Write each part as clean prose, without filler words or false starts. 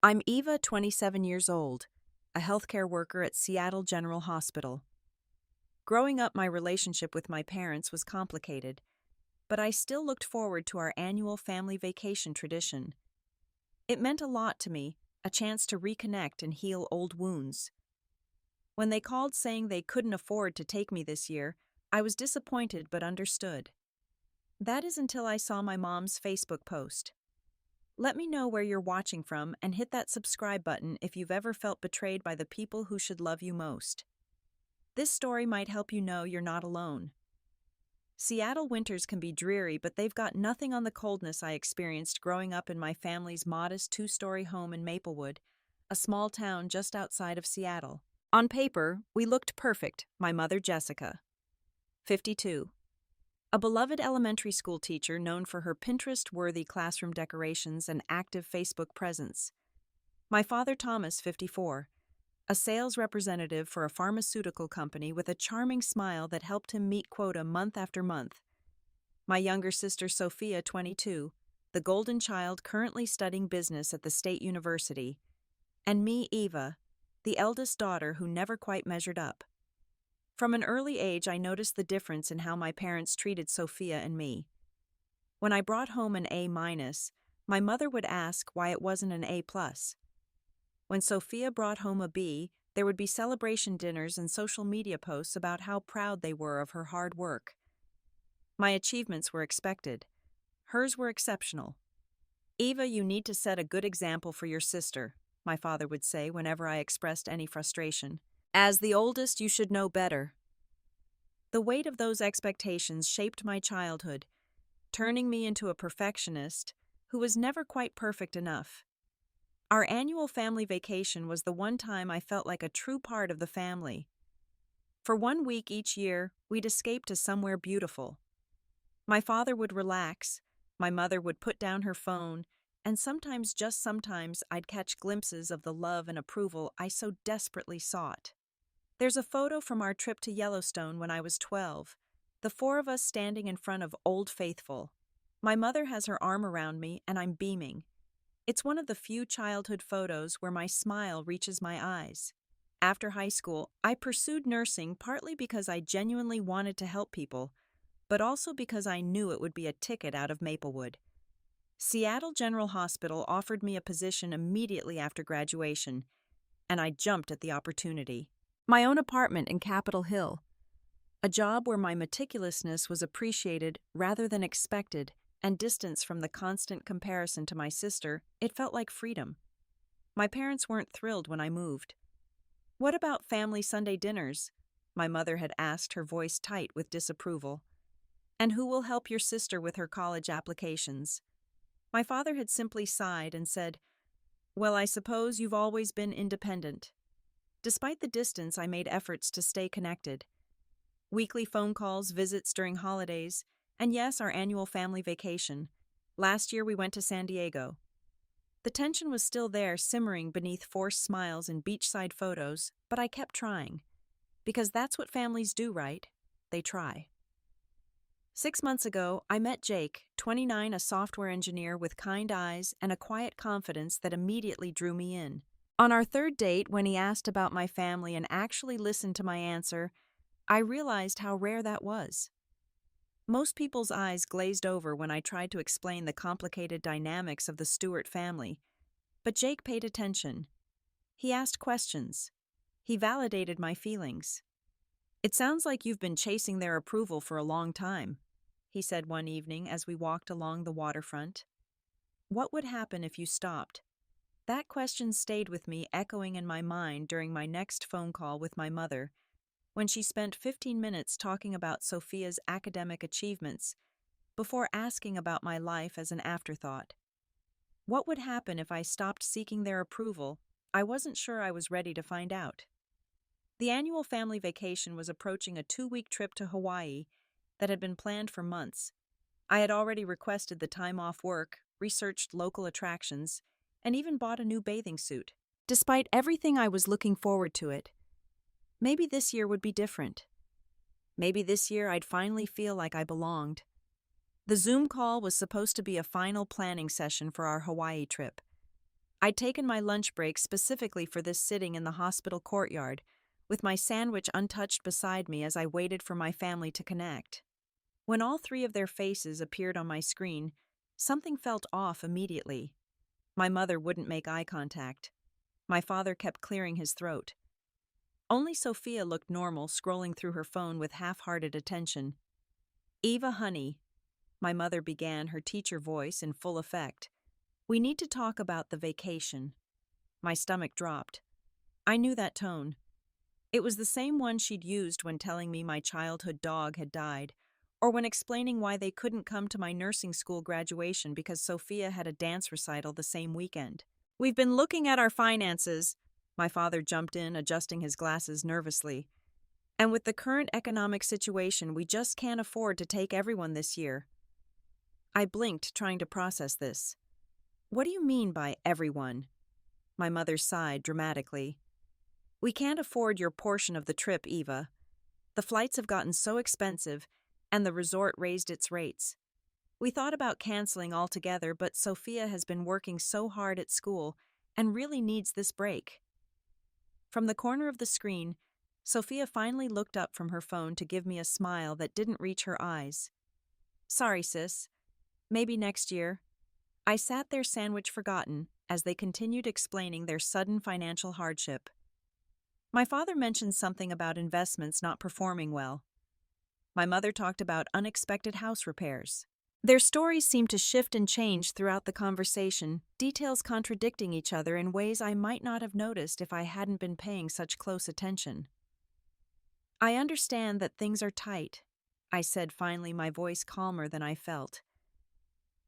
I'm Eva, 27 years old, a healthcare worker at Seattle General Hospital. Growing up, my relationship with my parents was complicated, but I still looked forward to our annual family vacation tradition. It meant a lot to me, a chance to reconnect and heal old wounds. When they called saying they couldn't afford to take me this year, I was disappointed but understood. That is until I saw my mom's Facebook post. Let me know where you're watching from and hit that subscribe button if you've ever felt betrayed by the people who should love you most. This story might help you know you're not alone. Seattle winters can be dreary, but they've got nothing on the coldness I experienced growing up in my family's modest two-story home in Maplewood, a small town just outside of Seattle. On paper, we looked perfect, my mother Jessica, 52. A beloved elementary school teacher known for her Pinterest-worthy classroom decorations and active Facebook presence. My father Thomas, 54. A sales representative for a pharmaceutical company with a charming smile that helped him meet quota month after month. My younger sister Sophia, 22. The golden child currently studying business at the State University. And me, Eva, the eldest daughter who never quite measured up. From an early age, I noticed the difference in how my parents treated Sophia and me. When I brought home an A-, my mother would ask why it wasn't an A+. When Sophia brought home a B, there would be celebration dinners and social media posts about how proud they were of her hard work. My achievements were expected. Hers were exceptional. Eva, you need to set a good example for your sister, my father would say whenever I expressed any frustration. As the oldest, you should know better. The weight of those expectations shaped my childhood, turning me into a perfectionist who was never quite perfect enough. Our annual family vacation was the one time I felt like a true part of the family. For 1 week each year, we'd escape to somewhere beautiful. My father would relax, my mother would put down her phone, and sometimes, just sometimes, I'd catch glimpses of the love and approval I so desperately sought. There's a photo from our trip to Yellowstone when I was 12, the four of us standing in front of Old Faithful. My mother has her arm around me and I'm beaming. It's one of the few childhood photos where my smile reaches my eyes. After high school, I pursued nursing partly because I genuinely wanted to help people, but also because I knew it would be a ticket out of Maplewood. Seattle General Hospital offered me a position immediately after graduation, and I jumped at the opportunity. My own apartment in Capitol Hill, a job where my meticulousness was appreciated rather than expected, and distance from the constant comparison to my sister, it felt like freedom. My parents weren't thrilled when I moved. What about family Sunday dinners? My mother had asked, her voice tight with disapproval. And who will help your sister with her college applications? My father had simply sighed and said, well, I suppose you've always been independent. Despite the distance, I made efforts to stay connected. Weekly phone calls, visits during holidays, and yes, our annual family vacation. Last year we went to San Diego. The tension was still there, simmering beneath forced smiles and beachside photos, but I kept trying. Because that's what families do, right? They try. 6 months ago, I met Jake, 29, a software engineer with kind eyes and a quiet confidence that immediately drew me in. On our third date, when he asked about my family and actually listened to my answer, I realized how rare that was. Most people's eyes glazed over when I tried to explain the complicated dynamics of the Stewart family, but Jake paid attention. He asked questions. He validated my feelings. It sounds like you've been chasing their approval for a long time, he said one evening as we walked along the waterfront. What would happen if you stopped? That question stayed with me, echoing in my mind during my next phone call with my mother, when she spent 15 minutes talking about Sophia's academic achievements before asking about my life as an afterthought. What would happen if I stopped seeking their approval? I wasn't sure I was ready to find out. The annual family vacation was approaching, a 2-week trip to Hawaii that had been planned for months. I had already requested the time off work, researched local attractions, and even bought a new bathing suit. Despite everything, I was looking forward to it. Maybe this year would be different. Maybe this year I'd finally feel like I belonged. The Zoom call was supposed to be a final planning session for our Hawaii trip. I'd taken my lunch break specifically for this sitting in the hospital courtyard, with my sandwich untouched beside me as I waited for my family to connect. When all three of their faces appeared on my screen, something felt off immediately. My mother wouldn't make eye contact. My father kept clearing his throat. Only Sophia looked normal, scrolling through her phone with half-hearted attention. "Eva, honey," my mother began, her teacher voice in full effect. "We need to talk about the vacation." My stomach dropped. I knew that tone. It was the same one she'd used when telling me my childhood dog had died, or when explaining why they couldn't come to my nursing school graduation because Sophia had a dance recital the same weekend. "We've been looking at our finances," my father jumped in, adjusting his glasses nervously. "And with the current economic situation, we just can't afford to take everyone this year." I blinked, trying to process this. "What do you mean by everyone?" My mother sighed dramatically. "We can't afford your portion of the trip, Eva. The flights have gotten so expensive, and the resort raised its rates. We thought about canceling altogether, but Sophia has been working so hard at school and really needs this break." From the corner of the screen, Sophia finally looked up from her phone to give me a smile that didn't reach her eyes. "Sorry, sis. Maybe next year." I sat there, sandwich forgotten, as they continued explaining their sudden financial hardship. My father mentioned something about investments not performing well. My mother talked about unexpected house repairs. Their stories seemed to shift and change throughout the conversation, details contradicting each other in ways I might not have noticed if I hadn't been paying such close attention. "I understand that things are tight," I said finally, my voice calmer than I felt.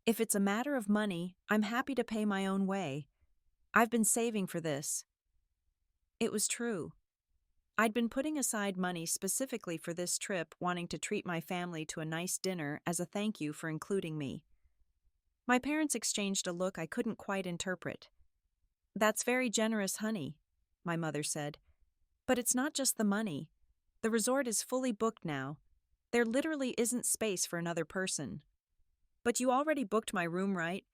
"If it's a matter of money, I'm happy to pay my own way. I've been saving for this." It was true. I'd been putting aside money specifically for this trip, wanting to treat my family to a nice dinner as a thank you for including me. My parents exchanged a look I couldn't quite interpret. "That's very generous, honey," my mother said. "But it's not just the money. The resort is fully booked now. There literally isn't space for another person." "But you already booked my room, right?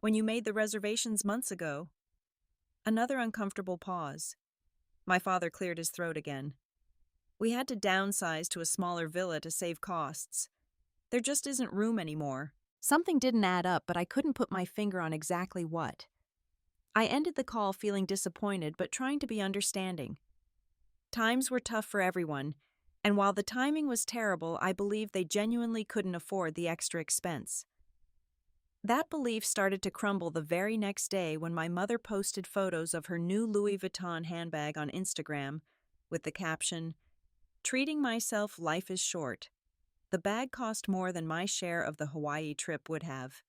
When you made the reservations months ago." Another uncomfortable pause. My father cleared his throat again. "We had to downsize to a smaller villa to save costs. There just isn't room anymore." Something didn't add up, but I couldn't put my finger on exactly what. I ended the call feeling disappointed, but trying to be understanding. Times were tough for everyone, and while the timing was terrible, I believed they genuinely couldn't afford the extra expense. That belief started to crumble the very next day when my mother posted photos of her new Louis Vuitton handbag on Instagram with the caption, "Treating myself, life is short." The bag cost more than my share of the Hawaii trip would have.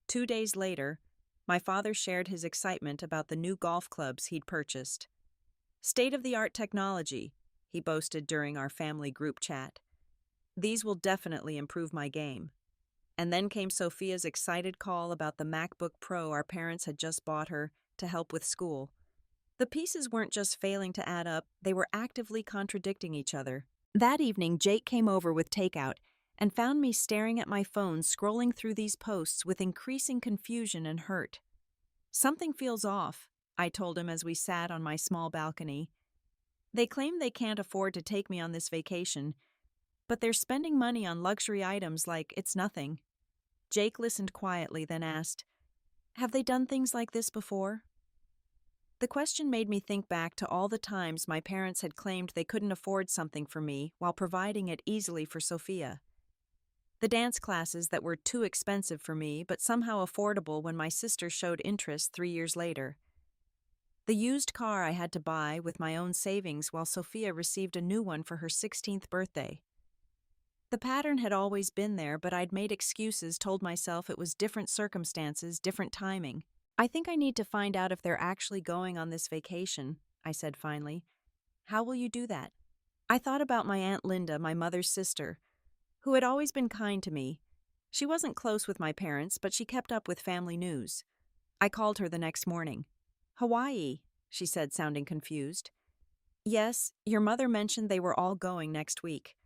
2 days later, my father shared his excitement about the new golf clubs he'd purchased. "State-of-the-art technology," he boasted during our family group chat. "These will definitely improve my game." And then came Sophia's excited call about the MacBook Pro our parents had just bought her to help with school. The pieces weren't just failing to add up, they were actively contradicting each other. That evening, Jake came over with takeout and found me staring at my phone, scrolling through these posts with increasing confusion and hurt. "Something feels off," I told him as we sat on my small balcony. "They claim they can't afford to take me on this vacation, but they're spending money on luxury items like it's nothing." Jake listened quietly, then asked, "Have they done things like this before?" The question made me think back to all the times my parents had claimed they couldn't afford something for me while providing it easily for Sophia. The dance classes that were too expensive for me but somehow affordable when my sister showed interest 3 years later. The used car I had to buy with my own savings while Sophia received a new one for her 16th birthday. The pattern had always been there, but I'd made excuses, told myself it was different circumstances, different timing. "I think I need to find out if they're actually going on this vacation," I said finally. "How will you do that?" I thought about my Aunt Linda, my mother's sister, who had always been kind to me. She wasn't close with my parents, but she kept up with family news. I called her the next morning. "Hawaii," she said, sounding confused. "Yes, your mother mentioned they were all going next week.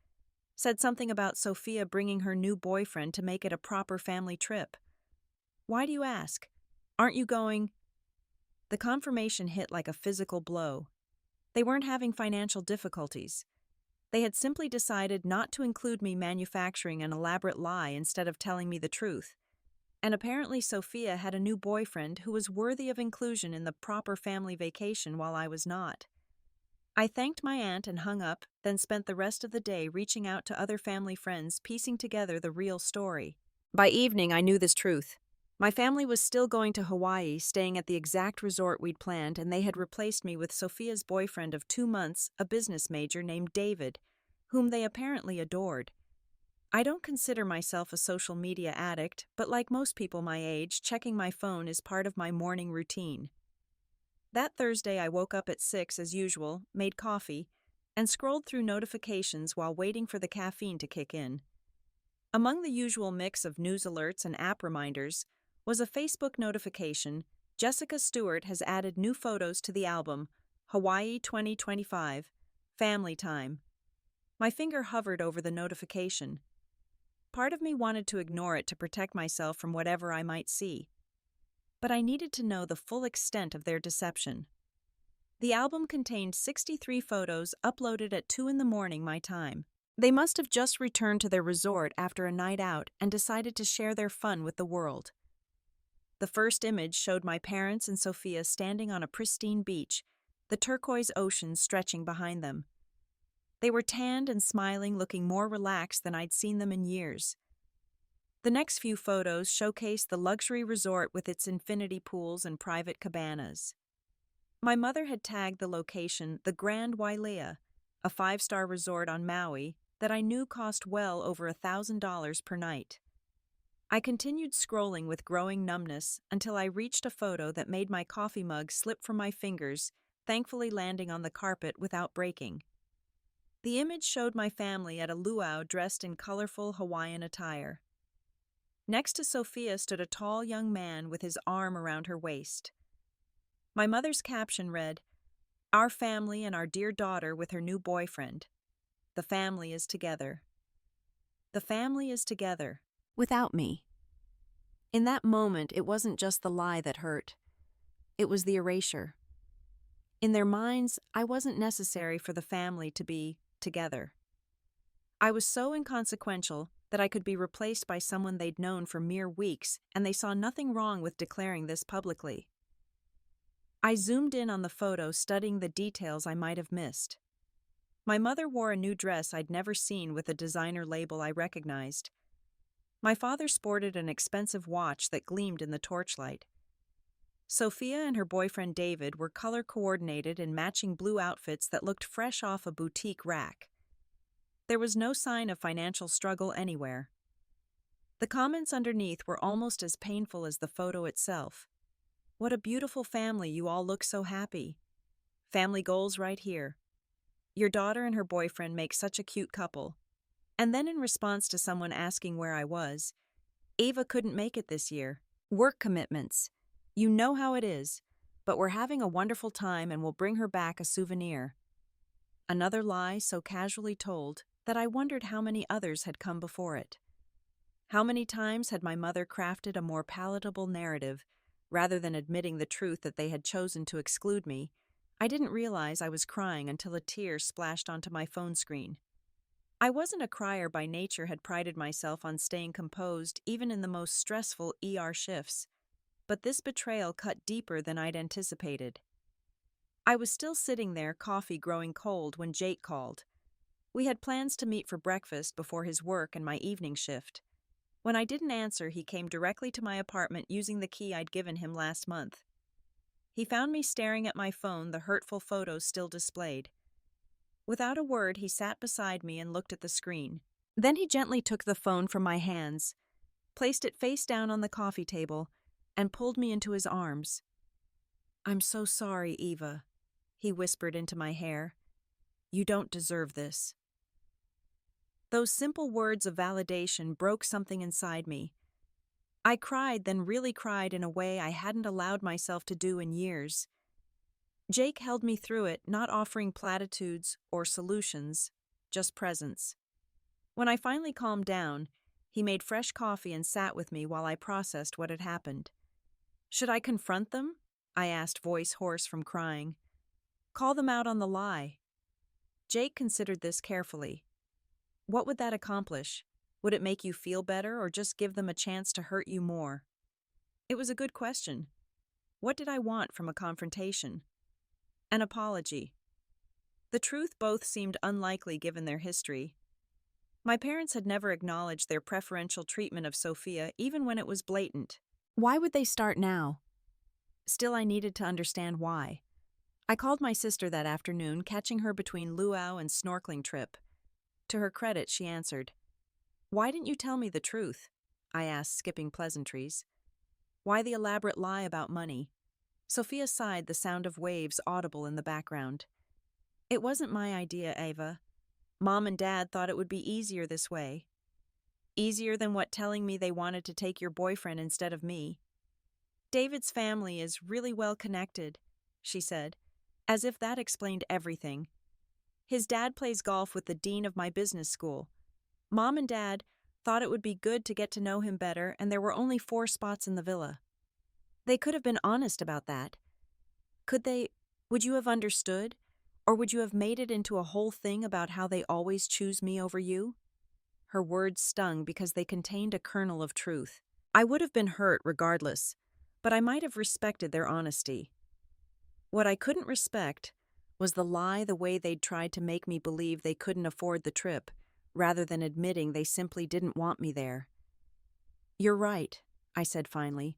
Said something about Sophia bringing her new boyfriend to make it a proper family trip." "Why do you ask? Aren't you going?" The confirmation hit like a physical blow. They weren't having financial difficulties. They had simply decided not to include me manufacturing an elaborate lie instead of telling me the truth. And apparently Sophia had a new boyfriend who was worthy of inclusion in the proper family vacation while I was not. I thanked my aunt and hung up, then spent the rest of the day reaching out to other family friends, piecing together the real story. By evening, I knew this truth. My family was still going to Hawaii, staying at the exact resort we'd planned, and they had replaced me with Sophia's boyfriend of 2 months, a business major named David, whom they apparently adored. I don't consider myself a social media addict, but like most people my age, checking my phone is part of my morning routine. That Thursday, I woke up at 6 as usual, made coffee, and scrolled through notifications while waiting for the caffeine to kick in. Among the usual mix of news alerts and app reminders was a Facebook notification: Jessica Stewart has added new photos to the album, Hawaii 2025, Family Time. My finger hovered over the notification. Part of me wanted to ignore it to protect myself from whatever I might see. But I needed to know the full extent of their deception. The album contained 63 photos uploaded at 2 in the morning my time. They must have just returned to their resort after a night out and decided to share their fun with the world. The first image showed my parents and Sophia standing on a pristine beach, the turquoise ocean stretching behind them. They were tanned and smiling, looking more relaxed than I'd seen them in years. The next few photos showcased the luxury resort with its infinity pools and private cabanas. My mother had tagged the location the Grand Wailea, a 5-star resort on Maui that I knew cost well over $1,000 per night. I continued scrolling with growing numbness until I reached a photo that made my coffee mug slip from my fingers, thankfully landing on the carpet without breaking. The image showed my family at a luau dressed in colorful Hawaiian attire. Next to Sophia stood a tall young man with his arm around her waist. My mother's caption read, "Our family and our dear daughter with her new boyfriend. The family is together. The family is together. Without me." In that moment, it wasn't just the lie that hurt. It was the erasure. In their minds, I wasn't necessary for the family to be together. I was so inconsequential that I could be replaced by someone they'd known for mere weeks, and they saw nothing wrong with declaring this publicly. I zoomed in on the photo, studying the details I might have missed. My mother wore a new dress I'd never seen with a designer label I recognized. My father sported an expensive watch that gleamed in the torchlight. Sophia and her boyfriend David were color-coordinated in matching blue outfits that looked fresh off a boutique rack. There was no sign of financial struggle anywhere. The comments underneath were almost as painful as the photo itself. "What a beautiful family, you all look so happy. Family goals right here. Your daughter and her boyfriend make such a cute couple." And then in response to someone asking where I was, "Ava couldn't make it this year. Work commitments. You know how it is, but we're having a wonderful time and we'll bring her back a souvenir." Another lie so casually told that I wondered how many others had come before it. How many times had my mother crafted a more palatable narrative rather than admitting the truth that they had chosen to exclude me? I didn't realize I was crying until a tear splashed onto my phone screen. I wasn't a crier by nature, had prided myself on staying composed even in the most stressful ER shifts, but this betrayal cut deeper than I'd anticipated. I was still sitting there, coffee growing cold, when Jake called. We had plans to meet for breakfast before his work and my evening shift. When I didn't answer, he came directly to my apartment using the key I'd given him last month. He found me staring at my phone, the hurtful photos still displayed. Without a word, he sat beside me and looked at the screen. Then he gently took the phone from my hands, placed it face down on the coffee table, and pulled me into his arms. "I'm so sorry, Eva," he whispered into my hair. "You don't deserve this." Those simple words of validation broke something inside me. I cried, then really cried in a way I hadn't allowed myself to do in years. Jake held me through it, not offering platitudes or solutions, just presence. When I finally calmed down, he made fresh coffee and sat with me while I processed what had happened. Should I confront them? I asked, voice hoarse from crying. Call them out on the lie. Jake considered this carefully. What would that accomplish? Would it make you feel better or just give them a chance to hurt you more? It was a good question. What did I want from a confrontation? An apology. The truth both seemed unlikely given their history. My parents had never acknowledged their preferential treatment of Sophia, even when it was blatant. Why would they start now? Still, I needed to understand why. I called my sister that afternoon, catching her between luau and snorkeling trip. To her credit, she answered. Why didn't you tell me the truth? I asked, skipping pleasantries. Why the elaborate lie about money? Sophia sighed, the sound of waves audible in the background. It wasn't my idea, Ava. Mom and Dad thought it would be easier this way. Easier than what, telling me they wanted to take your boyfriend instead of me. David's family is really well connected, she said, as if that explained everything. His dad plays golf with the dean of my business school. Mom and Dad thought it would be good to get to know him better, and there were only 4 spots in the villa. They could have been honest about that. Could they? Would you have understood? Or would you have made it into a whole thing about how they always choose me over you? Her words stung because they contained a kernel of truth. I would have been hurt regardless, but I might have respected their honesty. What I couldn't respect was the lie, the way they'd tried to make me believe they couldn't afford the trip, rather than admitting they simply didn't want me there. You're right, I said finally.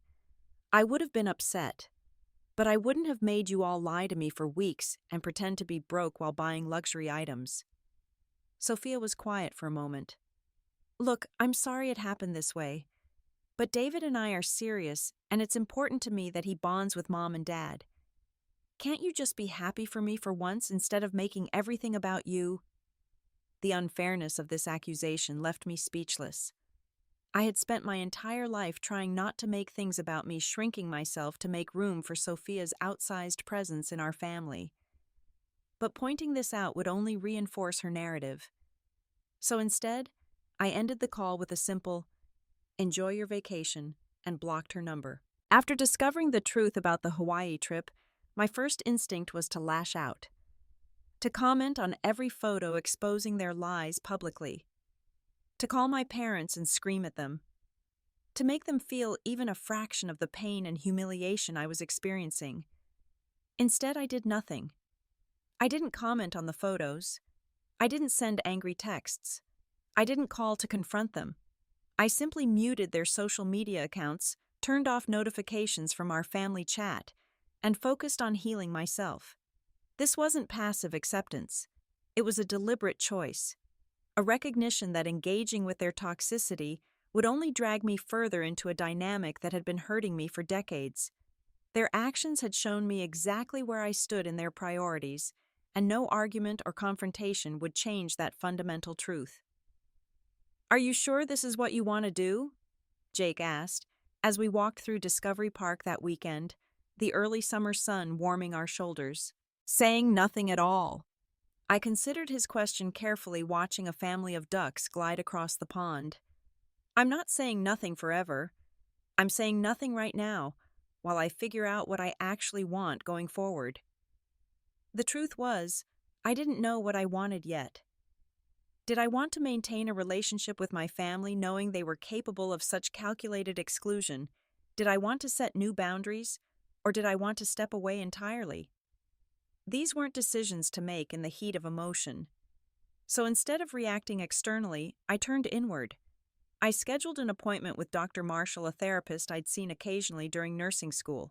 I would have been upset, but I wouldn't have made you all lie to me for weeks and pretend to be broke while buying luxury items. Sophia was quiet for a moment. Look, I'm sorry it happened this way, but David and I are serious, and it's important to me that he bonds with Mom and Dad. Can't you just be happy for me for once instead of making everything about you? The unfairness of this accusation left me speechless. I had spent my entire life trying not to make things about me, shrinking myself to make room for Sophia's outsized presence in our family. But pointing this out would only reinforce her narrative. So instead, I ended the call with a simple, "Enjoy your vacation," and blocked her number. After discovering the truth about the Hawaii trip, my first instinct was to lash out. To comment on every photo exposing their lies publicly. To call my parents and scream at them. To make them feel even a fraction of the pain and humiliation I was experiencing. Instead, I did nothing. I didn't comment on the photos. I didn't send angry texts. I didn't call to confront them. I simply muted their social media accounts, turned off notifications from our family chat, and focused on healing myself. This wasn't passive acceptance. It was a deliberate choice. A recognition that engaging with their toxicity would only drag me further into a dynamic that had been hurting me for decades. Their actions had shown me exactly where I stood in their priorities, and no argument or confrontation would change that fundamental truth. Are you sure this is what you want to do? Jake asked, as we walked through Discovery Park that weekend, the early summer sun warming our shoulders. Saying nothing at all. I considered his question carefully, watching a family of ducks glide across the pond. I'm not saying nothing forever. I'm saying nothing right now, while I figure out what I actually want going forward. The truth was, I didn't know what I wanted yet. Did I want to maintain a relationship with my family knowing they were capable of such calculated exclusion? Did I want to set new boundaries, or did I want to step away entirely? These weren't decisions to make in the heat of emotion. So instead of reacting externally, I turned inward. I scheduled an appointment with Dr. Marshall, a therapist I'd seen occasionally during nursing school.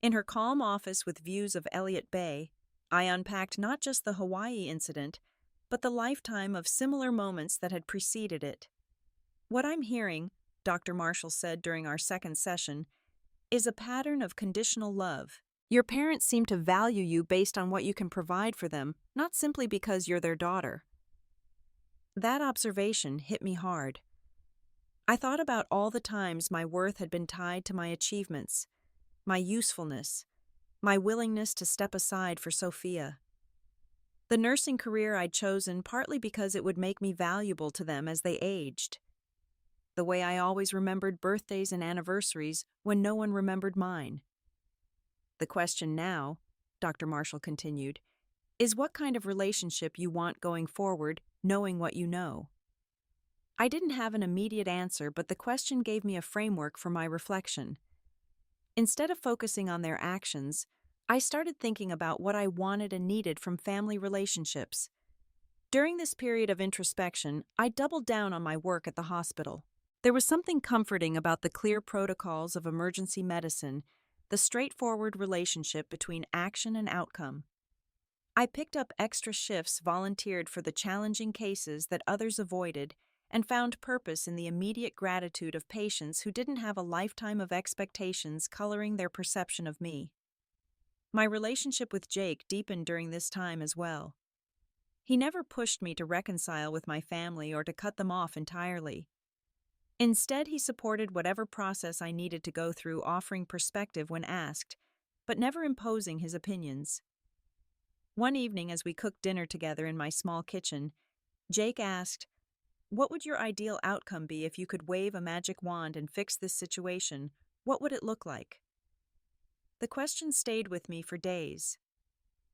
In her calm office with views of Elliott Bay, I unpacked not just the Hawaii incident, but the lifetime of similar moments that had preceded it. What I'm hearing, Dr. Marshall said during our second session, is a pattern of conditional love. Your parents seem to value you based on what you can provide for them, not simply because you're their daughter. That observation hit me hard. I thought about all the times my worth had been tied to my achievements, my usefulness, my willingness to step aside for Sophia. The nursing career I'd chosen partly because it would make me valuable to them as they aged. The way I always remembered birthdays and anniversaries when no one remembered mine. The question now, Dr. Marshall continued, is what kind of relationship you want going forward, knowing what you know. I didn't have an immediate answer, but the question gave me a framework for my reflection. Instead of focusing on their actions, I started thinking about what I wanted and needed from family relationships. During this period of introspection, I doubled down on my work at the hospital. There was something comforting about the clear protocols of emergency medicine, the straightforward relationship between action and outcome. I picked up extra shifts, volunteered for the challenging cases that others avoided, and found purpose in the immediate gratitude of patients who didn't have a lifetime of expectations coloring their perception of me. My relationship with Jake deepened during this time as well. He never pushed me to reconcile with my family or to cut them off entirely. Instead, he supported whatever process I needed to go through, offering perspective when asked, but never imposing his opinions. One evening, as we cooked dinner together in my small kitchen, Jake asked, "What would your ideal outcome be if you could wave a magic wand and fix this situation? What would it look like?" The question stayed with me for days.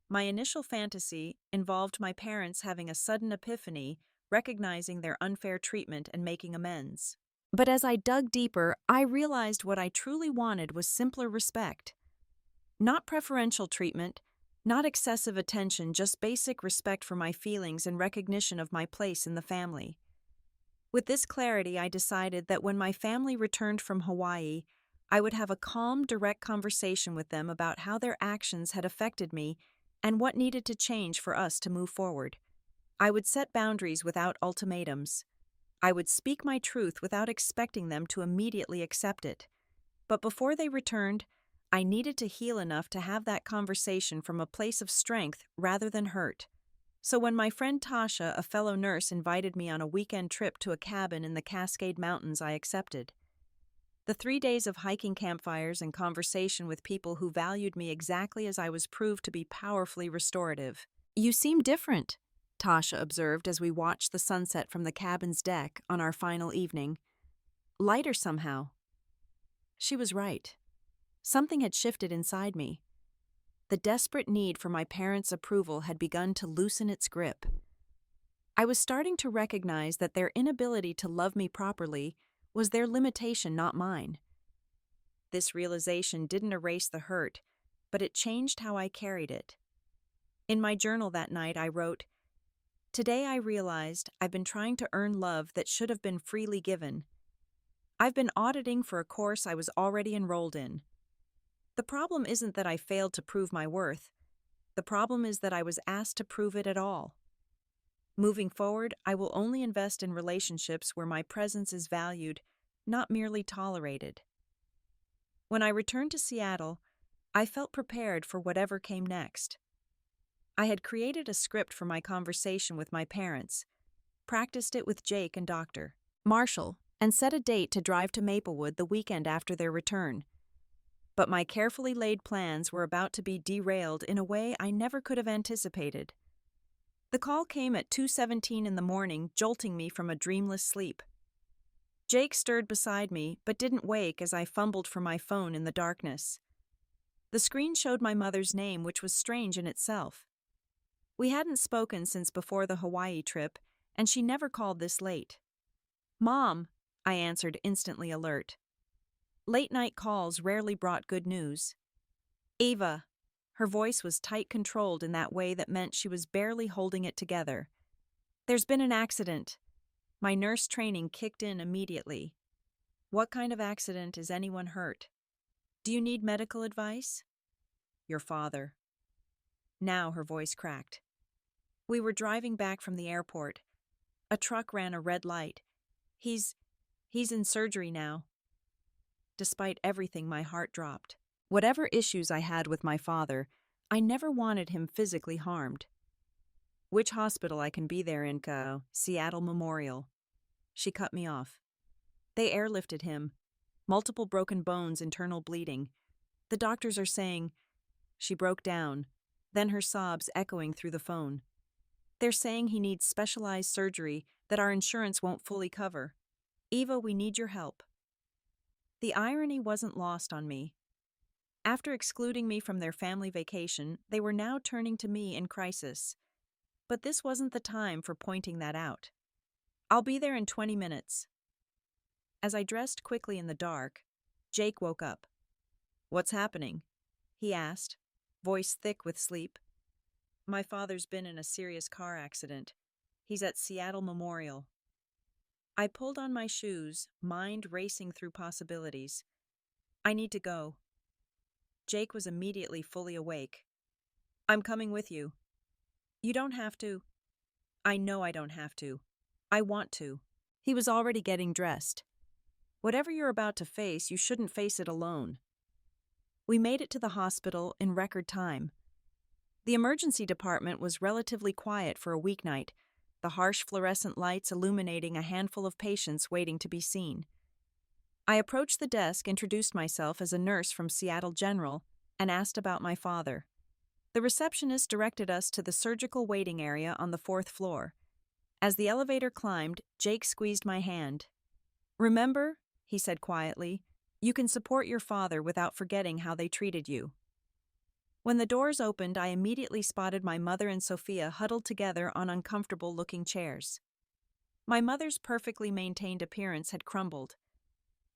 My initial fantasy involved my parents having a sudden epiphany, recognizing their unfair treatment and making amends. But as I dug deeper, I realized what I truly wanted was simpler respect. Not preferential treatment, not excessive attention, just basic respect for my feelings and recognition of my place in the family. With this clarity, I decided that when my family returned from Hawaii, I would have a calm, direct conversation with them about how their actions had affected me and what needed to change for us to move forward. I would set boundaries without ultimatums. I would speak my truth without expecting them to immediately accept it. But before they returned, I needed to heal enough to have that conversation from a place of strength rather than hurt. So when my friend Tasha, a fellow nurse, invited me on a weekend trip to a cabin in the Cascade Mountains, I accepted. The 3 days of hiking campfires and conversation with people who valued me exactly as I was proved to be powerfully restorative. "You seem different," Tasha observed as we watched the sunset from the cabin's deck on our final evening. "Lighter somehow." She was right. Something had shifted inside me. The desperate need for my parents' approval had begun to loosen its grip. I was starting to recognize that their inability to love me properly was their limitation, not mine. This realization didn't erase the hurt, but it changed how I carried it. In my journal that night, I wrote, "Today I realized I've been trying to earn love that should have been freely given. I've been auditing for a course I was already enrolled in. The problem isn't that I failed to prove my worth. The problem is that I was asked to prove it at all. Moving forward, I will only invest in relationships where my presence is valued, not merely tolerated." When I returned to Seattle, I felt prepared for whatever came next. I had created a script for my conversation with my parents, practiced it with Jake and Dr. Marshall, and set a date to drive to Maplewood the weekend after their return. But my carefully laid plans were about to be derailed in a way I never could have anticipated. The call came at 2:17 in the morning, jolting me from a dreamless sleep. Jake stirred beside me, but didn't wake as I fumbled for my phone in the darkness. The screen showed my mother's name, which was strange in itself. We hadn't spoken since before the Hawaii trip, and she never called this late. "Mom," I answered, instantly alert. Late-night calls rarely brought good news. "Ava." Her voice was tight-controlled in that way that meant she was barely holding it together. "There's been an accident." My nurse training kicked in immediately. "What kind of accident? Is anyone hurt? Do you need medical advice?" "Your father." Now her voice cracked. We were driving back from the airport. A truck ran a red light. He's in surgery now." Despite everything, my heart dropped. Whatever issues I had with my father, I never wanted him physically harmed. "Which hospital I can be there in Seattle Memorial?" She cut me off. "They airlifted him. Multiple broken bones, internal bleeding. The doctors are saying—" She broke down, then her sobs echoing through the phone. "They're saying he needs specialized surgery that our insurance won't fully cover. Eva, we need your help." The irony wasn't lost on me. After excluding me from their family vacation, they were now turning to me in crisis. But this wasn't the time for pointing that out. "I'll be there in 20 minutes. As I dressed quickly in the dark, Jake woke up. "What's happening?" he asked, voice thick with sleep. "My father's been in a serious car accident. He's at Seattle Memorial." I pulled on my shoes, mind racing through possibilities. "I need to go." Jake was immediately fully awake. "I'm coming with you." "You don't have to." "I know I don't have to. I want to." He was already getting dressed. "Whatever you're about to face, you shouldn't face it alone." We made it to the hospital in record time. The emergency department was relatively quiet for a weeknight, the harsh fluorescent lights illuminating a handful of patients waiting to be seen. I approached the desk, introduced myself as a nurse from Seattle General, and asked about my father. The receptionist directed us to the surgical waiting area on the 4th floor. As the elevator climbed, Jake squeezed my hand. "Remember," he said quietly, "you can support your father without forgetting how they treated you." When the doors opened, I immediately spotted my mother and Sophia huddled together on uncomfortable-looking chairs. My mother's perfectly maintained appearance had crumbled.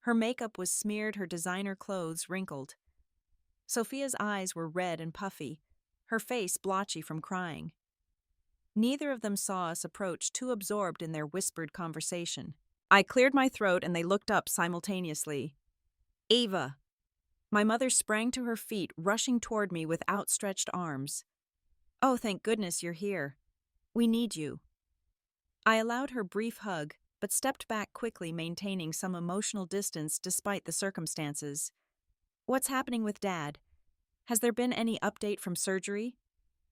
Her makeup was smeared, her designer clothes wrinkled. Sophia's eyes were red and puffy, her face blotchy from crying. Neither of them saw us approach, too absorbed in their whispered conversation. I cleared my throat and they looked up simultaneously. "Ava!" My mother sprang to her feet, rushing toward me with outstretched arms. "Oh, thank goodness you're here. We need you." I allowed her brief hug, but stepped back quickly, maintaining some emotional distance despite the circumstances. "What's happening with Dad? Has there been any update from surgery?"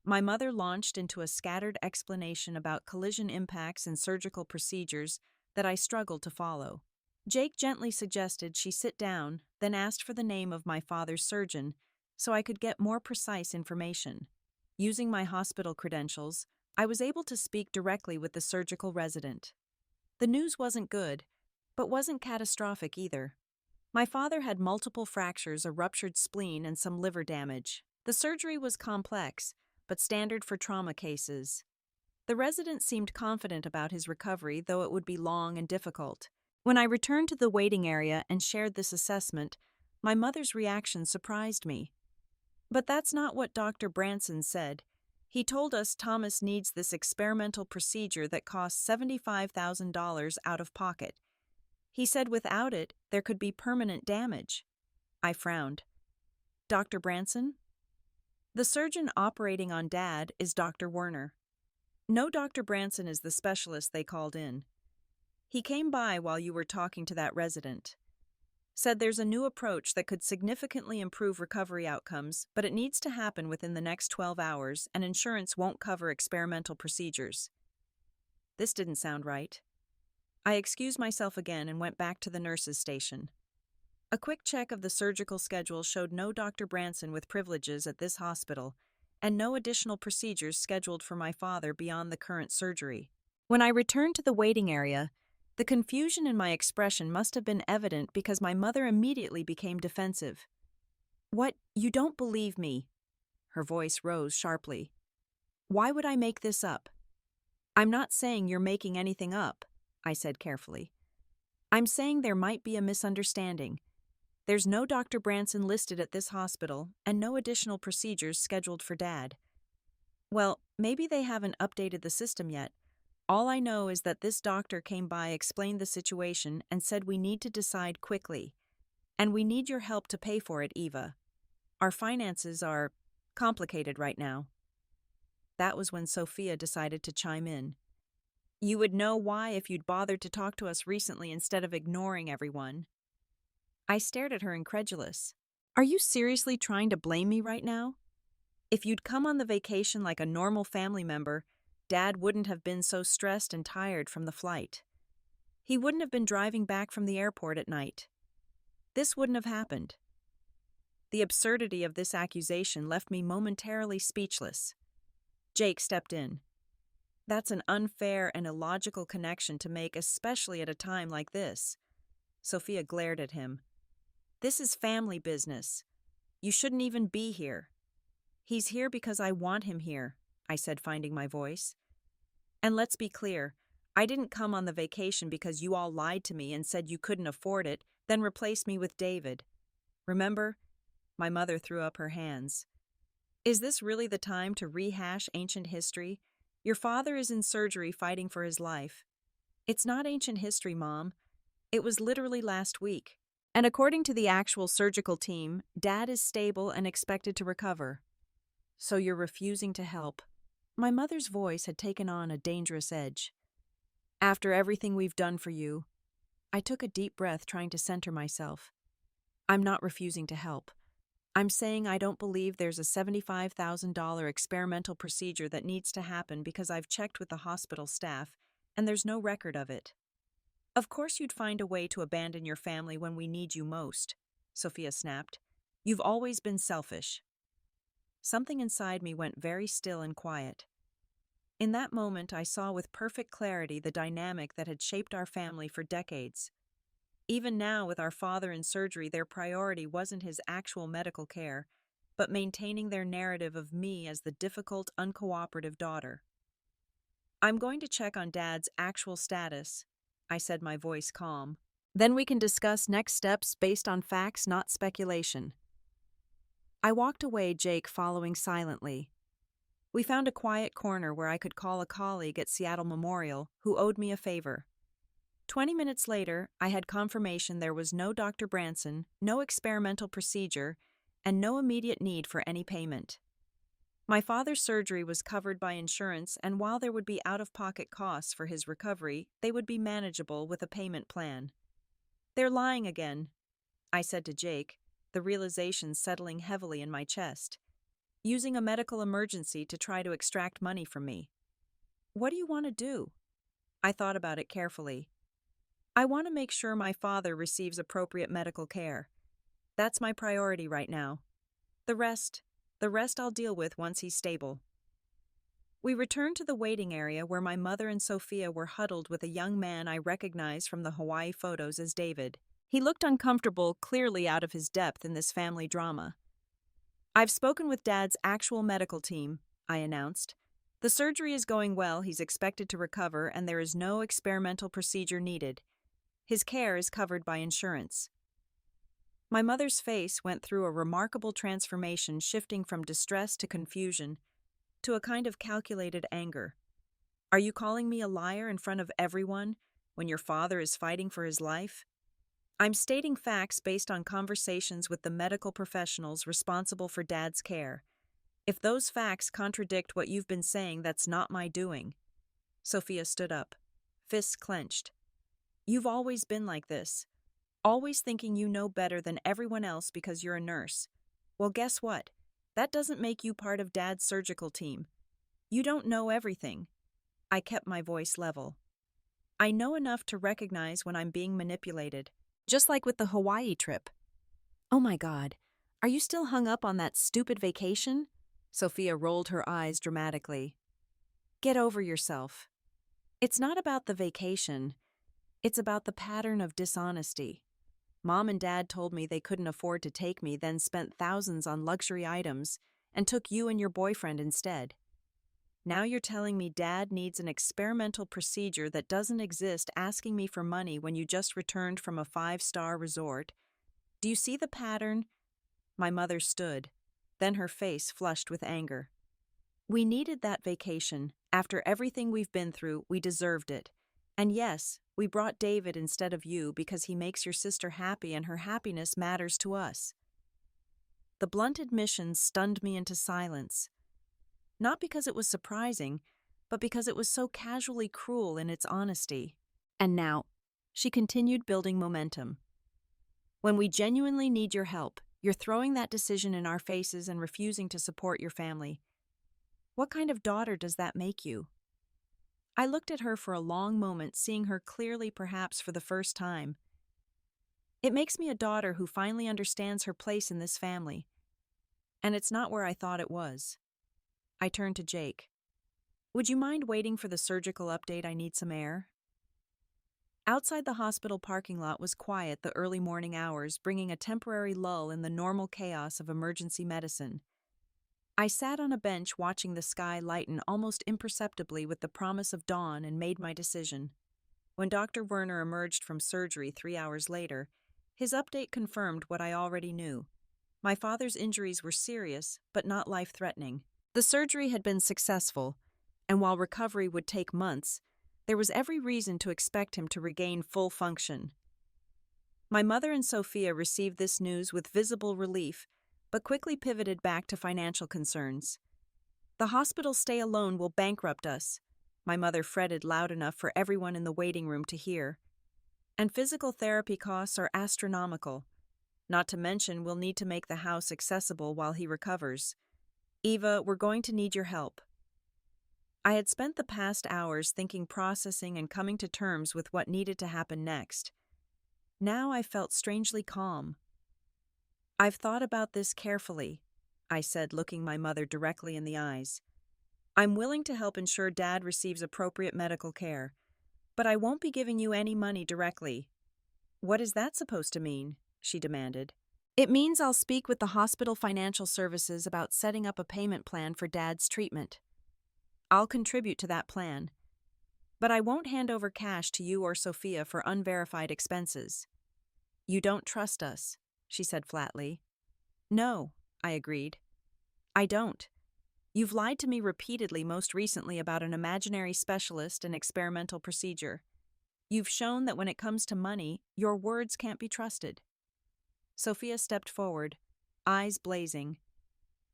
My mother launched into a scattered explanation about collision impacts and surgical procedures that I struggled to follow. Jake gently suggested she sit down, then asked for the name of my father's surgeon so I could get more precise information. Using my hospital credentials, I was able to speak directly with the surgical resident. The news wasn't good, but wasn't catastrophic either. My father had multiple fractures, a ruptured spleen, and some liver damage. The surgery was complex, but standard for trauma cases. The resident seemed confident about his recovery, though it would be long and difficult. When I returned to the waiting area and shared this assessment, my mother's reaction surprised me. "But that's not what Dr. Branson said. He told us Thomas needs this experimental procedure that costs $75,000 out of pocket. He said without it, there could be permanent damage." I frowned. "Dr. Branson?" "The surgeon operating on Dad is Dr. Werner." "No, Dr. Branson is the specialist they called in. He came by while you were talking to that resident. Said there's a new approach that could significantly improve recovery outcomes, but it needs to happen within the next 12 hours, and insurance won't cover experimental procedures." This didn't sound right. I excused myself again and went back to the nurse's station. A quick check of the surgical schedule showed no Dr. Branson with privileges at this hospital, and no additional procedures scheduled for my father beyond the current surgery. When I returned to the waiting area, the confusion in my expression must have been evident because my mother immediately became defensive. "What, you don't believe me?" Her voice rose sharply. "Why would I make this up?" "I'm not saying you're making anything up," I said carefully. "I'm saying there might be a misunderstanding. There's no Dr. Branson listed at this hospital and no additional procedures scheduled for Dad." "Well, maybe they haven't updated the system yet. All I know is that this doctor came by, explained the situation, and said we need to decide quickly. And we need your help to pay for it, Eva. Our finances are complicated right now." That was when Sophia decided to chime in. "You would know why if you'd bothered to talk to us recently instead of ignoring everyone." I stared at her incredulous. "Are you seriously trying to blame me right now? If you'd come on the vacation like a normal family member, Dad wouldn't have been so stressed and tired from the flight. He wouldn't have been driving back from the airport at night. This wouldn't have happened." The absurdity of this accusation left me momentarily speechless. Jake stepped in. "That's an unfair and illogical connection to make, especially at a time like this." Sophia glared at him. "This is family business. You shouldn't even be here. He's here because I want him here, I said, finding my voice. And let's be clear, I didn't come on the vacation because you all lied to me and said you couldn't afford it, then replaced me with David. Remember? My mother threw up her hands. Is this really the time to rehash ancient history? Your father is in surgery fighting for his life. It's not ancient history, Mom. It was literally last week. And according to the actual surgical team, Dad is stable and expected to recover. So you're refusing to help. My mother's voice had taken on a dangerous edge. After everything we've done for you, I took a deep breath, trying to center myself. I'm not refusing to help. I'm saying I don't believe there's a $75,000 experimental procedure that needs to happen because I've checked with the hospital staff and there's no record of it. Of course you'd find a way to abandon your family when we need you most, Sophia snapped. You've always been selfish. Something inside me went very still and quiet. In that moment, I saw with perfect clarity the dynamic that had shaped our family for decades. Even now, with our father in surgery, their priority wasn't his actual medical care, but maintaining their narrative of me as the difficult, uncooperative daughter. I'm going to check on Dad's actual status, I said, my voice calm. Then we can discuss next steps based on facts, not speculation. I walked away, Jake following silently. We found a quiet corner where I could call a colleague at Seattle Memorial who owed me a favor. 20 minutes later, I had confirmation there was no Dr. Branson, no experimental procedure, and no immediate need for any payment. My father's surgery was covered by insurance, and while there would be out-of-pocket costs for his recovery, they would be manageable with a payment plan. They're lying again, I said to Jake, the realization settling heavily in my chest. Using a medical emergency to try to extract money from me. What do you want to do? I thought about it carefully. I want to make sure my father receives appropriate medical care. That's my priority right now. The rest I'll deal with once he's stable. We returned to the waiting area where my mother and Sophia were huddled with a young man I recognized from the Hawaii photos as David. He looked uncomfortable, clearly out of his depth in this family drama. I've spoken with Dad's actual medical team, I announced. The surgery is going well, he's expected to recover, and there is no experimental procedure needed. His care is covered by insurance. My mother's face went through a remarkable transformation, shifting from distress to confusion to a kind of calculated anger. Are you calling me a liar in front of everyone when your father is fighting for his life? I'm stating facts based on conversations with the medical professionals responsible for Dad's care. If those facts contradict what you've been saying, that's not my doing. Sophia stood up, fists clenched. You've always been like this, always thinking you know better than everyone else because you're a nurse. Well, guess what? That doesn't make you part of Dad's surgical team. You don't know everything. I kept my voice level. I know enough to recognize when I'm being manipulated. Just like with the Hawaii trip. Oh my God, are you still hung up on that stupid vacation? Sophia rolled her eyes dramatically. Get over yourself. It's not about the vacation. It's about the pattern of dishonesty. Mom and Dad told me they couldn't afford to take me, then spent thousands on luxury items and took you and your boyfriend instead. Now you're telling me Dad needs an experimental procedure that doesn't exist, asking me for money when you just returned from a 5-star resort. Do you see the pattern? My mother stood. Then her face flushed with anger. We needed that vacation. After everything we've been through, we deserved it. And yes, we brought David instead of you because he makes your sister happy and her happiness matters to us. The blunt admission stunned me into silence. Not because it was surprising, but because it was so casually cruel in its honesty. And now, she continued, building momentum. When we genuinely need your help, you're throwing that decision in our faces and refusing to support your family. What kind of daughter does that make you? I looked at her for a long moment, seeing her clearly, perhaps for the first time. It makes me a daughter who finally understands her place in this family. And it's not where I thought it was. I turned to Jake. Would you mind waiting for the surgical update? I need some air. Outside the hospital parking lot was quiet the early morning hours, bringing a temporary lull in the normal chaos of emergency medicine. I sat on a bench watching the sky lighten almost imperceptibly with the promise of dawn and made my decision. When Dr. Werner emerged from surgery 3 hours later, his update confirmed what I already knew. My father's injuries were serious, but not life-threatening. The surgery had been successful, and while recovery would take months, there was every reason to expect him to regain full function. My mother and Sophia received this news with visible relief, but quickly pivoted back to financial concerns. "The hospital stay alone will bankrupt us," my mother fretted loud enough for everyone in the waiting room to hear. "And physical therapy costs are astronomical. Not to mention, we'll need to make the house accessible while he recovers. Eva, we're going to need your help." I had spent the past hours thinking, processing, and coming to terms with what needed to happen next. Now I felt strangely calm. "I've thought about this carefully," I said, looking my mother directly in the eyes. "I'm willing to help ensure Dad receives appropriate medical care, but I won't be giving you any money directly." "What is that supposed to mean?" she demanded. "It means I'll speak with the hospital financial services about setting up a payment plan for Dad's treatment. I'll contribute to that plan, but I won't hand over cash to you or Sophia for unverified expenses." "You don't trust us," she said flatly. "No," I agreed. "I don't. You've lied to me repeatedly, most recently about an imaginary specialist and experimental procedure. You've shown that when it comes to money, your words can't be trusted." Sophia stepped forward, eyes blazing.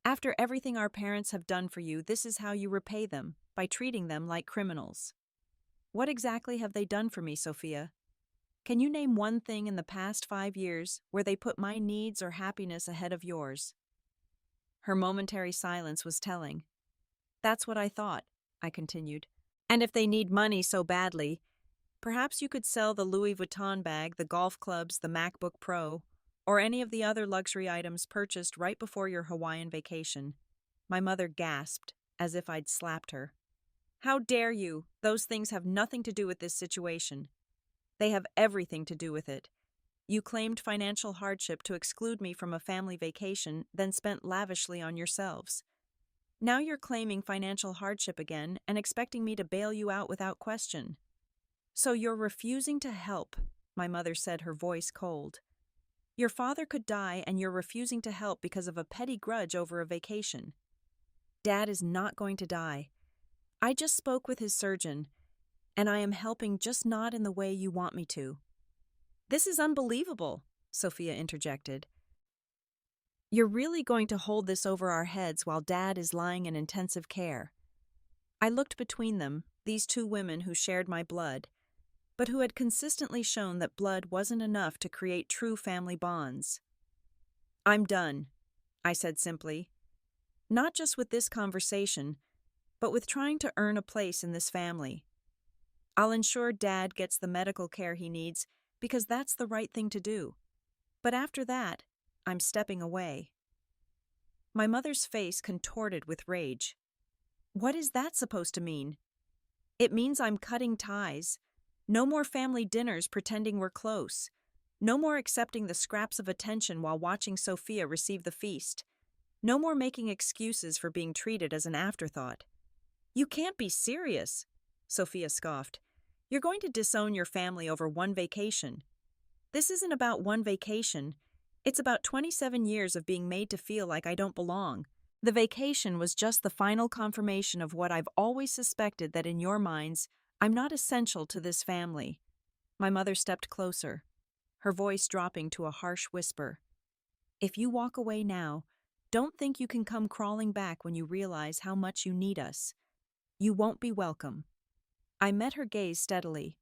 "After everything our parents have done for you, this is how you repay them, by treating them like criminals." "What exactly have they done for me, Sophia? Can you name one thing in the past 5 years where they put my needs or happiness ahead of yours?" Her momentary silence was telling. "That's what I thought," I continued. "And if they need money so badly, perhaps you could sell the Louis Vuitton bag, the golf clubs, the MacBook Pro, or any of the other luxury items purchased right before your Hawaiian vacation." My mother gasped, as if I'd slapped her. "How dare you? Those things have nothing to do with this situation." "They have everything to do with it. You claimed financial hardship to exclude me from a family vacation, then spent lavishly on yourselves. Now you're claiming financial hardship again and expecting me to bail you out without question. So you're refusing to help," my mother said, her voice cold. "Your father could die and you're refusing to help because of a petty grudge over a vacation." "Dad is not going to die. I just spoke with his surgeon, and I am helping, just not in the way you want me to." "This is unbelievable," Sophia interjected. "You're really going to hold this over our heads while Dad is lying in intensive care?" I looked between them, these two women who shared my blood, but who had consistently shown that blood wasn't enough to create true family bonds. "I'm done," I said simply. "Not just with this conversation, but with trying to earn a place in this family. I'll ensure Dad gets the medical care he needs because that's the right thing to do. But after that, I'm stepping away." My mother's face contorted with rage. "What is that supposed to mean?" "It means I'm cutting ties. No more family dinners pretending we're close. No more accepting the scraps of attention while watching Sophia receive the feast. No more making excuses for being treated as an afterthought." "You can't be serious," Sophia scoffed. "You're going to disown your family over one vacation." "This isn't about one vacation. It's about 27 years of being made to feel like I don't belong. The vacation was just the final confirmation of what I've always suspected, that in your minds, I'm not essential to this family." My mother stepped closer, her voice dropping to a harsh whisper. "If you walk away now, don't think you can come crawling back when you realize how much you need us. You won't be welcome." I met her gaze steadily.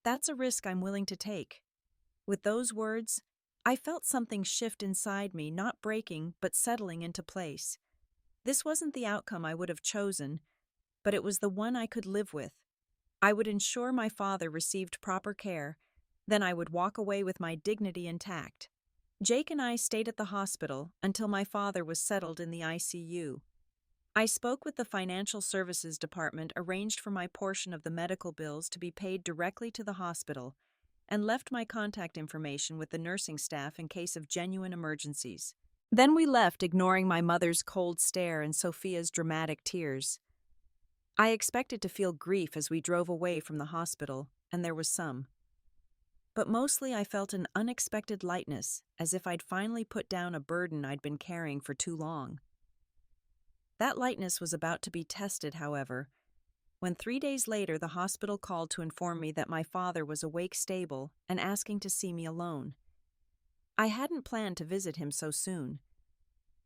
"That's a risk I'm willing to take." With those words, I felt something shift inside me, not breaking, but settling into place. This wasn't the outcome I would have chosen, but it was the one I could live with. I would ensure my father received proper care, then I would walk away with my dignity intact. Jake and I stayed at the hospital until my father was settled in the ICU. I spoke with the financial services department, arranged for my portion of the medical bills to be paid directly to the hospital, and left my contact information with the nursing staff in case of genuine emergencies. Then we left, ignoring my mother's cold stare and Sophia's dramatic tears. I expected to feel grief as we drove away from the hospital, and there was some. But mostly I felt an unexpected lightness, as if I'd finally put down a burden I'd been carrying for too long. That lightness was about to be tested, however, when 3 days later the hospital called to inform me that my father was awake, stable, and asking to see me alone. I hadn't planned to visit him so soon.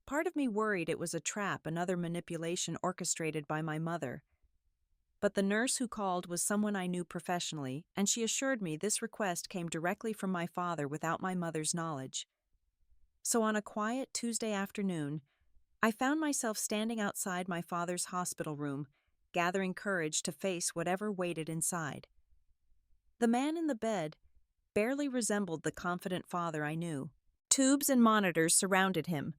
Part of me worried it was a trap, another manipulation orchestrated by my mother. But the nurse who called was someone I knew professionally, and she assured me this request came directly from my father without my mother's knowledge. So on a quiet Tuesday afternoon, I found myself standing outside my father's hospital room, gathering courage to face whatever waited inside. The man in the bed barely resembled the confident father I knew. Tubes and monitors surrounded him,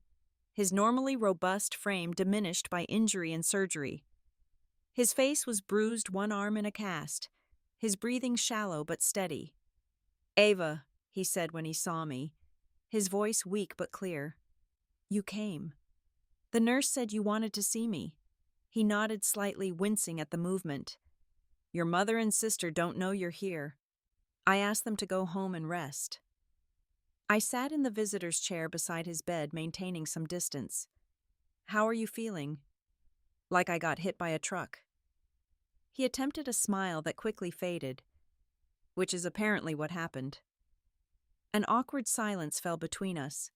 his normally robust frame diminished by injury and surgery. His face was bruised, one arm in a cast, his breathing shallow but steady. "Ava," he said when he saw me, his voice weak but clear. "You came. The nurse said you wanted to see me." He nodded slightly, wincing at the movement. "Your mother and sister don't know you're here. I asked them to go home and rest." I sat in the visitor's chair beside his bed, maintaining some distance. "How are you feeling?" "Like I got hit by a truck." He attempted a smile that quickly faded, which is apparently what happened. An awkward silence fell between us.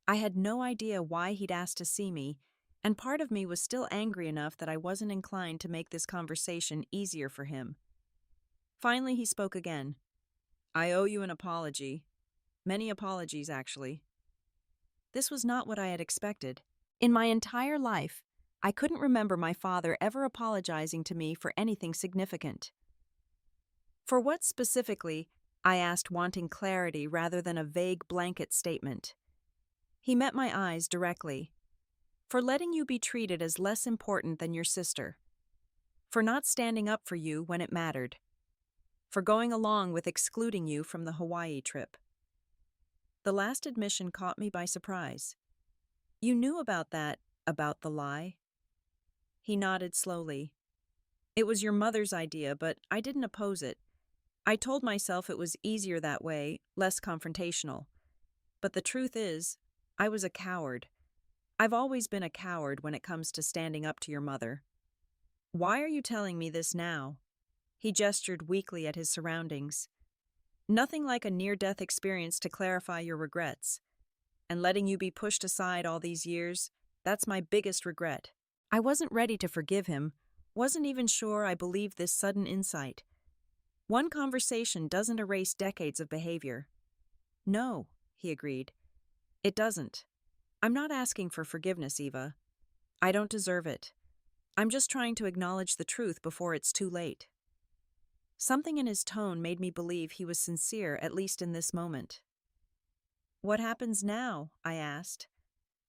I had no idea why he'd asked to see me, and part of me was still angry enough that I wasn't inclined to make this conversation easier for him. Finally, he spoke again. "I owe you an apology. Many apologies, actually." This was not what I had expected. In my entire life, I couldn't remember my father ever apologizing to me for anything significant. "For what specifically?" I asked, wanting clarity rather than a vague blanket statement. He met my eyes directly. "For letting you be treated as less important than your sister. For not standing up for you when it mattered. For going along with excluding you from the Hawaii trip." The last admission caught me by surprise. "You knew about that, about the lie?" He nodded slowly. "It was your mother's idea, but I didn't oppose it. I told myself it was easier that way, less confrontational. But the truth is, I was a coward. I've always been a coward when it comes to standing up to your mother." "Why are you telling me this now?" He gestured weakly at his surroundings. "Nothing like a near-death experience to clarify your regrets. And letting you be pushed aside all these years, that's my biggest regret." I wasn't ready to forgive him, wasn't even sure I believed this sudden insight. One conversation doesn't erase decades of behavior. "No," he agreed. "It doesn't. I'm not asking for forgiveness, Eva. I don't deserve it. I'm just trying to acknowledge the truth before it's too late." Something in his tone made me believe he was sincere, at least in this moment. "What happens now?" I asked.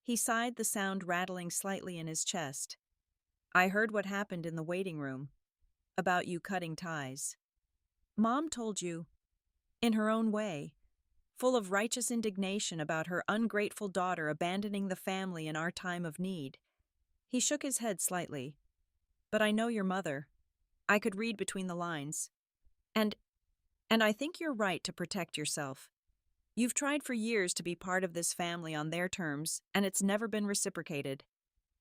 He sighed, the sound rattling slightly in his chest. "I heard what happened in the waiting room. About you cutting ties. Mom told you, in her own way, full of righteous indignation about her ungrateful daughter abandoning the family in our time of need." He shook his head slightly. "But I know your mother. I could read between the lines. And I think you're right to protect yourself. You've tried for years to be part of this family on their terms, and it's never been reciprocated."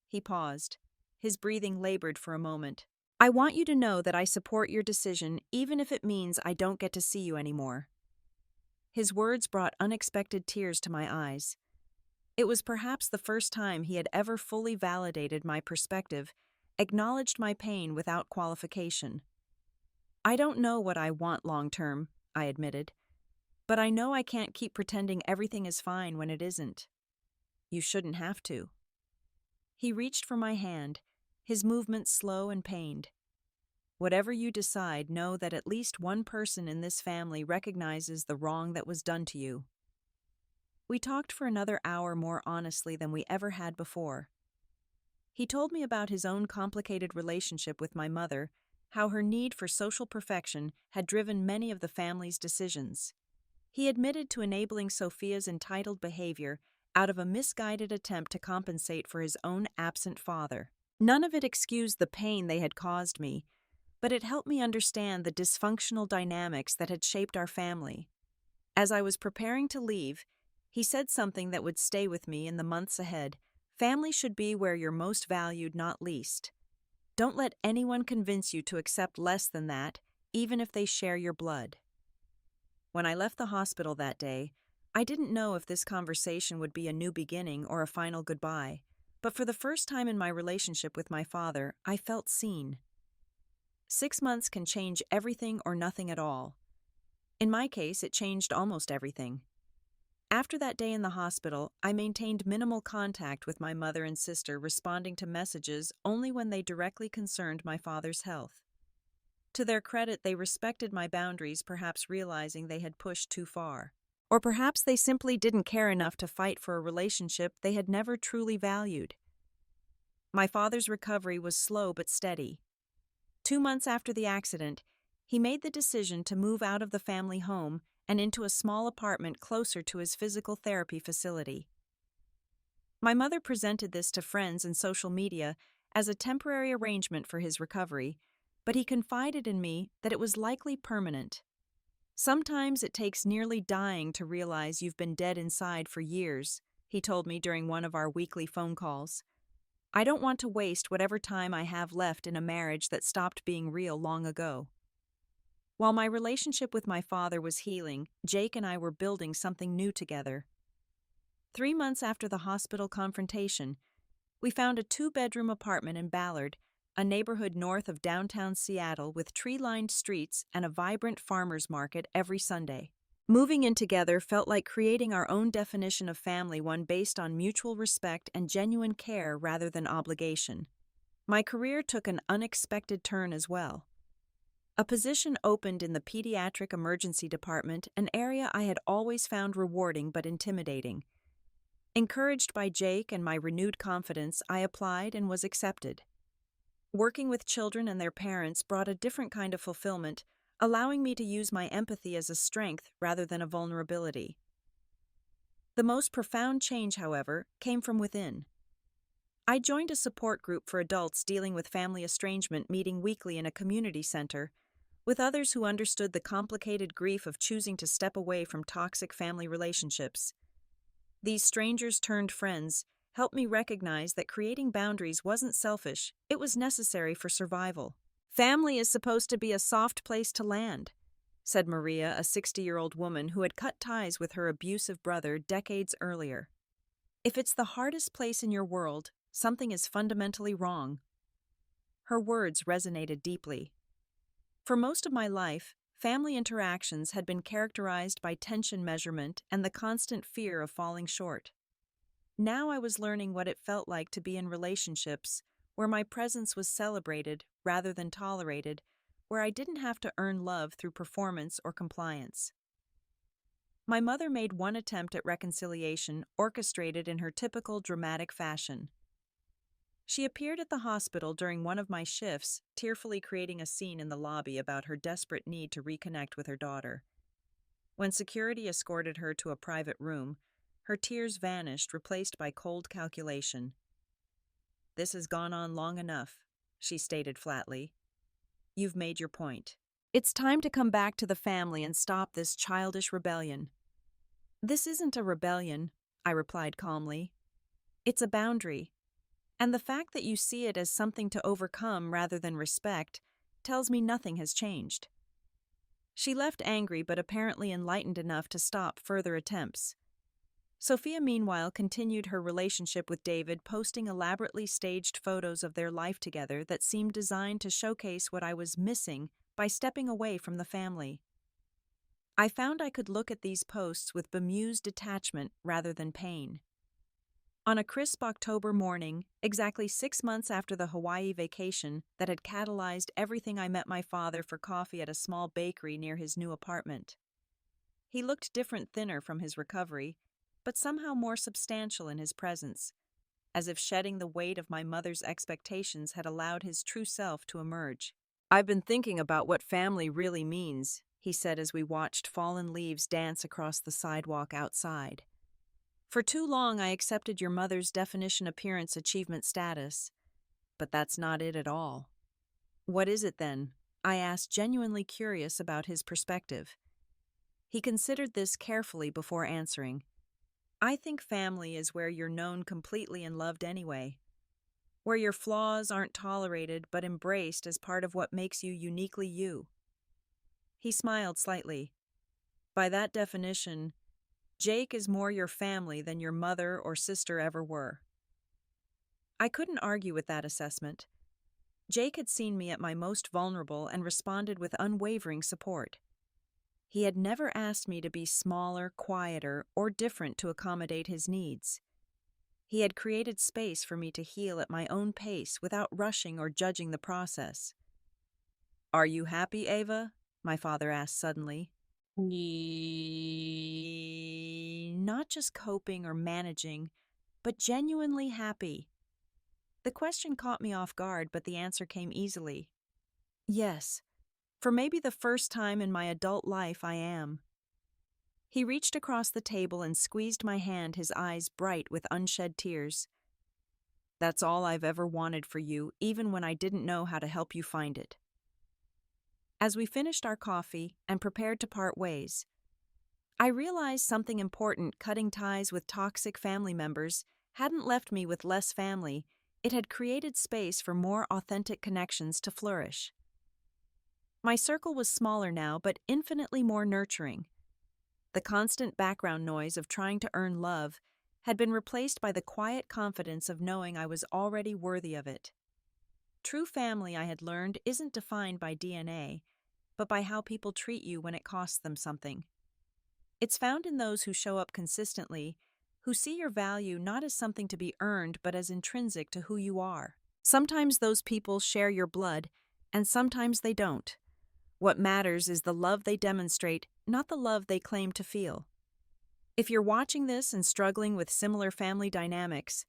He paused. His breathing labored for a moment. "I want you to know that I support your decision, even if it means I don't get to see you anymore." His words brought unexpected tears to my eyes. It was perhaps the first time he had ever fully validated my perspective, acknowledged my pain without qualification. "I don't know what I want long-term," I admitted. "But I know I can't keep pretending everything is fine when it isn't." "You shouldn't have to." He reached for my hand, his movements slow and pained. "Whatever you decide, know that at least one person in this family recognizes the wrong that was done to you." We talked for another hour more honestly than we ever had before. He told me about his own complicated relationship with my mother, how her need for social perfection had driven many of the family's decisions. He admitted to enabling Sophia's entitled behavior out of a misguided attempt to compensate for his own absent father. None of it excused the pain they had caused me, but it helped me understand the dysfunctional dynamics that had shaped our family. As I was preparing to leave, he said something that would stay with me in the months ahead. Family should be where you're most valued, not least. Don't let anyone convince you to accept less than that, even if they share your blood. When I left the hospital that day, I didn't know if this conversation would be a new beginning or a final goodbye, but for the first time in my relationship with my father, I felt seen. 6 months can change everything or nothing at all. In my case, it changed almost everything. After that day in the hospital, I maintained minimal contact with my mother and sister, responding to messages only when they directly concerned my father's health. To their credit, they respected my boundaries, perhaps realizing they had pushed too far. Or perhaps they simply didn't care enough to fight for a relationship they had never truly valued. My father's recovery was slow but steady. 2 months after the accident, he made the decision to move out of the family home and into a small apartment closer to his physical therapy facility. My mother presented this to friends and social media as a temporary arrangement for his recovery, but he confided in me that it was likely permanent. Sometimes it takes nearly dying to realize you've been dead inside for years, he told me during one of our weekly phone calls. I don't want to waste whatever time I have left in a marriage that stopped being real long ago. While my relationship with my father was healing, Jake and I were building something new together. 3 months after the hospital confrontation, we found a 2-bedroom apartment in Ballard, a neighborhood north of downtown Seattle with tree-lined streets and a vibrant farmers market every Sunday. Moving in together felt like creating our own definition of family, one based on mutual respect and genuine care rather than obligation. My career took an unexpected turn as well. A position opened in the pediatric emergency department, an area I had always found rewarding but intimidating. Encouraged by Jake and my renewed confidence, I applied and was accepted. Working with children and their parents brought a different kind of fulfillment, allowing me to use my empathy as a strength rather than a vulnerability. The most profound change, however, came from within. I joined a support group for adults dealing with family estrangement, meeting weekly in a community center, with others who understood the complicated grief of choosing to step away from toxic family relationships. These strangers-turned-friends helped me recognize that creating boundaries wasn't selfish, it was necessary for survival. Family is supposed to be a soft place to land, said Maria, a 60-year-old woman who had cut ties with her abusive brother decades earlier. If it's the hardest place in your world, something is fundamentally wrong. Her words resonated deeply. For most of my life, family interactions had been characterized by tension measurement and the constant fear of falling short. Now I was learning what it felt like to be in relationships where my presence was celebrated rather than tolerated, where I didn't have to earn love through performance or compliance. My mother made one attempt at reconciliation, orchestrated in her typical dramatic fashion. She appeared at the hospital during one of my shifts, tearfully creating a scene in the lobby about her desperate need to reconnect with her daughter. When security escorted her to a private room, her tears vanished, replaced by cold calculation. "This has gone on long enough," she stated flatly. "You've made your point. It's time to come back to the family and stop this childish rebellion." "This isn't a rebellion," I replied calmly. "It's a boundary. And the fact that you see it as something to overcome rather than respect tells me nothing has changed." She left angry but apparently enlightened enough to stop further attempts. Sophia, meanwhile, continued her relationship with David, posting elaborately staged photos of their life together that seemed designed to showcase what I was missing by stepping away from the family. I found I could look at these posts with bemused detachment rather than pain. On a crisp October morning, exactly 6 months after the Hawaii vacation that had catalyzed everything, I met my father for coffee at a small bakery near his new apartment. He looked different, thinner from his recovery, but somehow more substantial in his presence. as if shedding the weight of my mother's expectations had allowed his true self to emerge. "I've been thinking about what family really means," he said as we watched fallen leaves dance across the sidewalk outside. "For too long, I accepted your mother's definition appearance achievement status, but that's not it at all." "What is it then?" I asked, genuinely curious about his perspective. He considered this carefully before answering. "I think family is where you're known completely and loved anyway, where your flaws aren't tolerated but embraced as part of what makes you uniquely you." He smiled slightly. "By that definition, Jake is more your family than your mother or sister ever were." I couldn't argue with that assessment. Jake had seen me at my most vulnerable and responded with unwavering support. He had never asked me to be smaller, quieter, or different to accommodate his needs. He had created space for me to heal at my own pace without rushing or judging the process. "Are you happy, Ava?" my father asked suddenly. Not just coping or managing, but genuinely happy." The question caught me off guard, but the answer came easily. "Yes. For maybe the first time in my adult life, I am." He reached across the table and squeezed my hand, his eyes bright with unshed tears. "That's all I've ever wanted for you, even when I didn't know how to help you find it." As we finished our coffee and prepared to part ways, I realized something important. Cutting ties with toxic family members hadn't left me with less family, it had created space for more authentic connections to flourish. My circle was smaller now, but infinitely more nurturing. The constant background noise of trying to earn love had been replaced by the quiet confidence of knowing I was already worthy of it. True family, I had learned, isn't defined by DNA, but by how people treat you when it costs them something. It's found in those who show up consistently, who see your value not as something to be earned, but as intrinsic to who you are. Sometimes those people share your blood, and sometimes they don't. What matters is the love they demonstrate, not the love they claim to feel. If you're watching this and struggling with similar family dynamics,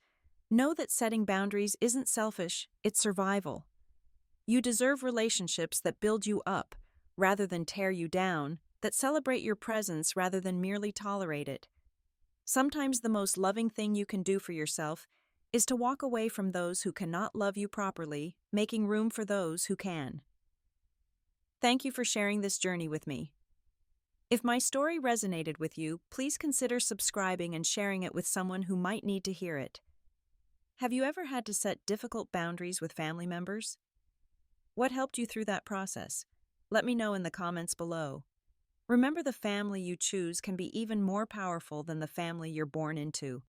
know that setting boundaries isn't selfish, it's survival. You deserve relationships that build you up, rather than tear you down, that celebrate your presence rather than merely tolerate it. Sometimes the most loving thing you can do for yourself is to walk away from those who cannot love you properly, making room for those who can. Thank you for sharing this journey with me. If my story resonated with you, please consider subscribing and sharing it with someone who might need to hear it. Have you ever had to set difficult boundaries with family members? What helped you through that process? Let me know in the comments below. Remember, the family you choose can be even more powerful than the family you're born into.